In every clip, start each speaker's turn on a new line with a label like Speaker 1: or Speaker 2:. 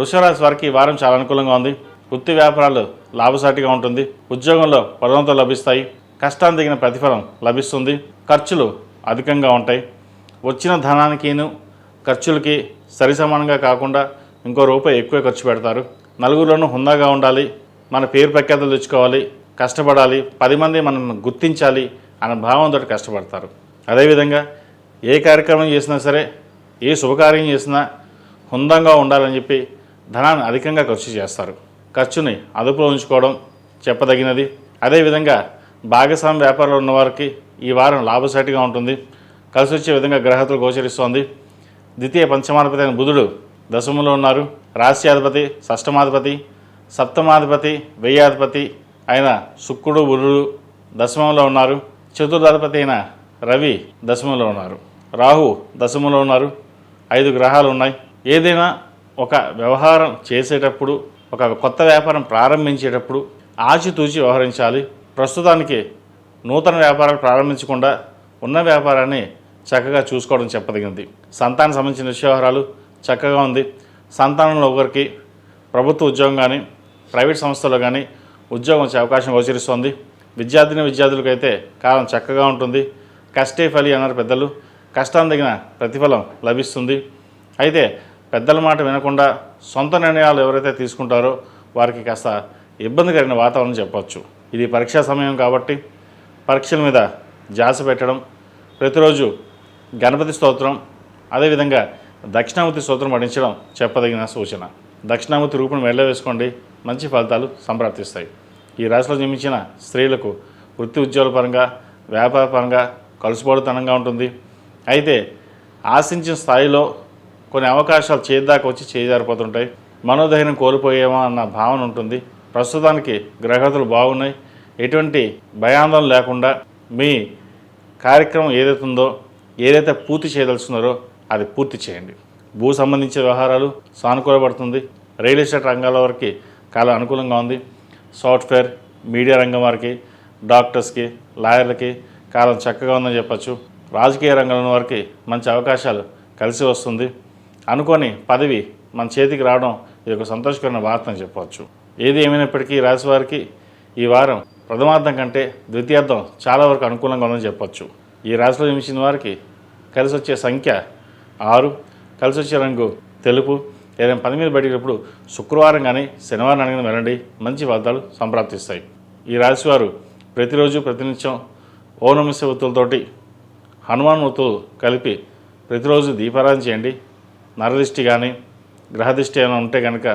Speaker 1: వృషరాశి వారికి ఈ వారం చాలా అనుకూలంగా ఉంది. వృత్తి వ్యాపారాలు లాభసాటిగా ఉంటుంది. ఉద్యోగంలో పదోన్నతులు లభిస్తాయి. కష్టానికి తగిన ప్రతిఫలం లభిస్తుంది. ఖర్చులు అధికంగా ఉంటాయి. వచ్చిన ధనానికిను ఖర్చులకి సరిసమానంగా కాకుండా ఇంకో రూపాయి ఎక్కువ ఖర్చు పెడతారు. నలుగురిలోనూ హుందాగా ఉండాలి, మన పేరు ప్రఖ్యాతులు తెచ్చుకోవాలి, కష్టపడాలి, 10 మంది మనల్ని గుర్తించాలి అనే భావంతో కష్టపడతారు. అదేవిధంగా ఏ కార్యక్రమం చేసినా సరే, ఏ శుభకార్యం చేసినా హుందంగా ఉండాలని చెప్పి ధనాన్ని అధికంగా ఖర్చు చేస్తారు. ఖర్చుని అదుపులో ఉంచుకోవడం చెప్పదగినది. అదేవిధంగా భాగస్వామ్య వ్యాపారంలో ఉన్నవారికి ఈ వారం లాభసాటిగా ఉంటుంది. కలిసి వచ్చే విధంగా గ్రహతులు గోచరిస్తోంది. ద్వితీయ పంచమాధిపతి అయిన బుధుడు దశమంలో ఉన్నారు. రాశ్యాధిపతి, షష్టమాధిపతి, సప్తమాధిపతి, వ్యయాధిపతి అయిన శుక్రుడు, బుధుడు దశమంలో ఉన్నారు. చతుర్థాధిపతి అయిన రవి దశమంలో ఉన్నారు. రాహు దశమంలో ఉన్నారు. 5 గ్రహాలు ఉన్నాయి. ఏదైనా ఒక వ్యవహారం చేసేటప్పుడు, ఒక కొత్త వ్యాపారం ప్రారంభించేటప్పుడు ఆచితూచి వ్యవహరించాలి. ప్రస్తుతానికి నూతన వ్యాపారాలు ప్రారంభించకుండా ఉన్న వ్యాపారాన్ని చక్కగా చూసుకోవడం చెప్పదగినది. సంతానం సంబంధించిన వ్యవహారాలు చక్కగా ఉంది. సంతానంలో ఒకరికి ప్రభుత్వ ఉద్యోగం కానీ ప్రైవేట్ సంస్థలో కానీ ఉద్యోగం వచ్చే అవకాశం గోచరిస్తోంది. విద్యార్థులకైతే కాలం చక్కగా ఉంటుంది. కష్టే ఫలి అన్నారు పెద్దలు. కష్టానికి తగిన ప్రతిఫలం లభిస్తుంది. అయితే పెద్దల మాట వినకుండా సొంత నిర్ణయాలు ఎవరైతే తీసుకుంటారో వారికి కాస్త ఇబ్బందికరమైన వాతావరణం చెప్పవచ్చు. ఇది పరీక్షా సమయం కాబట్టి పరీక్షల మీద ధ్యాస పెట్టడం, ప్రతిరోజు గణపతి స్తోత్రం, అదేవిధంగా దక్షిణామూర్తి స్తోత్రం పఠించడం చెప్పదగిన సూచన. దక్షిణామూర్తి రూపును మెడలో వేసుకోండి, మంచి ఫలితాలు సంప్రాప్తిస్తాయి. ఈ రాశిలో జన్మించిన స్త్రీలకు వృత్తి ఉద్యోగాల పరంగా, వ్యాపార పరంగా కలుసుబోడుతనంగా ఉంటుంది. అయితే ఆశించిన స్థాయిలో కొన్ని అవకాశాలు చేద్దాకా వచ్చి చేజారిపోతుంటాయి. మనోధైర్యం కోల్పోయేమో అన్న భావన ఉంటుంది. ప్రస్తుతానికి గ్రహగతులు బాగున్నాయి. ఎటువంటి భయాందోళన లేకుండా మీ కార్యక్రమం ఏదైతే ఉందో, ఏదైతే పూర్తి చేయదలుచున్నారో అది పూర్తి చేయండి. భూ సంబంధించిన వ్యవహారాలు సానుకూలపడుతుంది. రియల్ ఎస్టేట్ రంగాల వారికి కాలం అనుకూలంగా ఉంది. సాఫ్ట్వేర్, మీడియా రంగం వారికి, డాక్టర్స్కి, లాయర్లకి కాలం చక్కగా ఉందని చెప్పచ్చు. రాజకీయ రంగంలో వారికి మంచి అవకాశాలు కలిసి వస్తుంది. అనుకోని పదవి మన చేతికి రావడం ఇది ఒక సంతోషకరమైన వార్త అని చెప్పవచ్చు. ఏది ఏమైనప్పటికీ రాశి వారికి ఈ వారం ప్రథమార్థం కంటే ద్వితీయార్థం చాలా వరకు అనుకూలంగా ఉందని చెప్పచ్చు. ఈ రాశిలో జన్మించిన వారికి కలిసి వచ్చే సంఖ్య 6, కలిసి వచ్చే రంగు తెలుపు. ఏదైనా పని మీద బయటప్పుడు శుక్రవారం కానీ శనివారం అడిగిన వెళ్ళండి, మంచి ఫలితాలు సంప్రాప్తిస్తాయి. ఈ రాశి వారు ప్రతిరోజు ప్రతినిత్యం ఓం నమః శివాయ ఒత్తులతోటి హనుమాన్ ఒత్తులు కలిపి ప్రతిరోజు దీపారాధన చేయండి. నరదిష్టి కానీ గ్రహదిష్టి ఏమైనా ఉంటే కనుక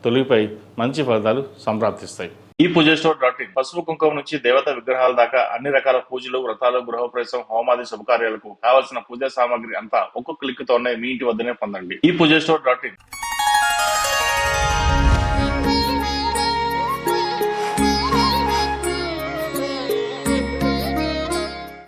Speaker 1: తొలగిపోయి మంచి ఫలితాలు సంప్రాప్తిస్తాయి. ఈ పూజస్టోర్.in పసుపు కుంకుమ నుంచి దేవత విగ్రహాల దాకా అన్ని రకాల పూజలు, వ్రతాలు, గృహప్రవేశం, హోమాది శుభకార్యాలకు కావలసిన పూజా సామాగ్రి అంతా ఒక్కొక్క క్లిక్ తోనే మీ ఇంటి వద్దనే పొందండి. ఈ పూజస్టోర్.in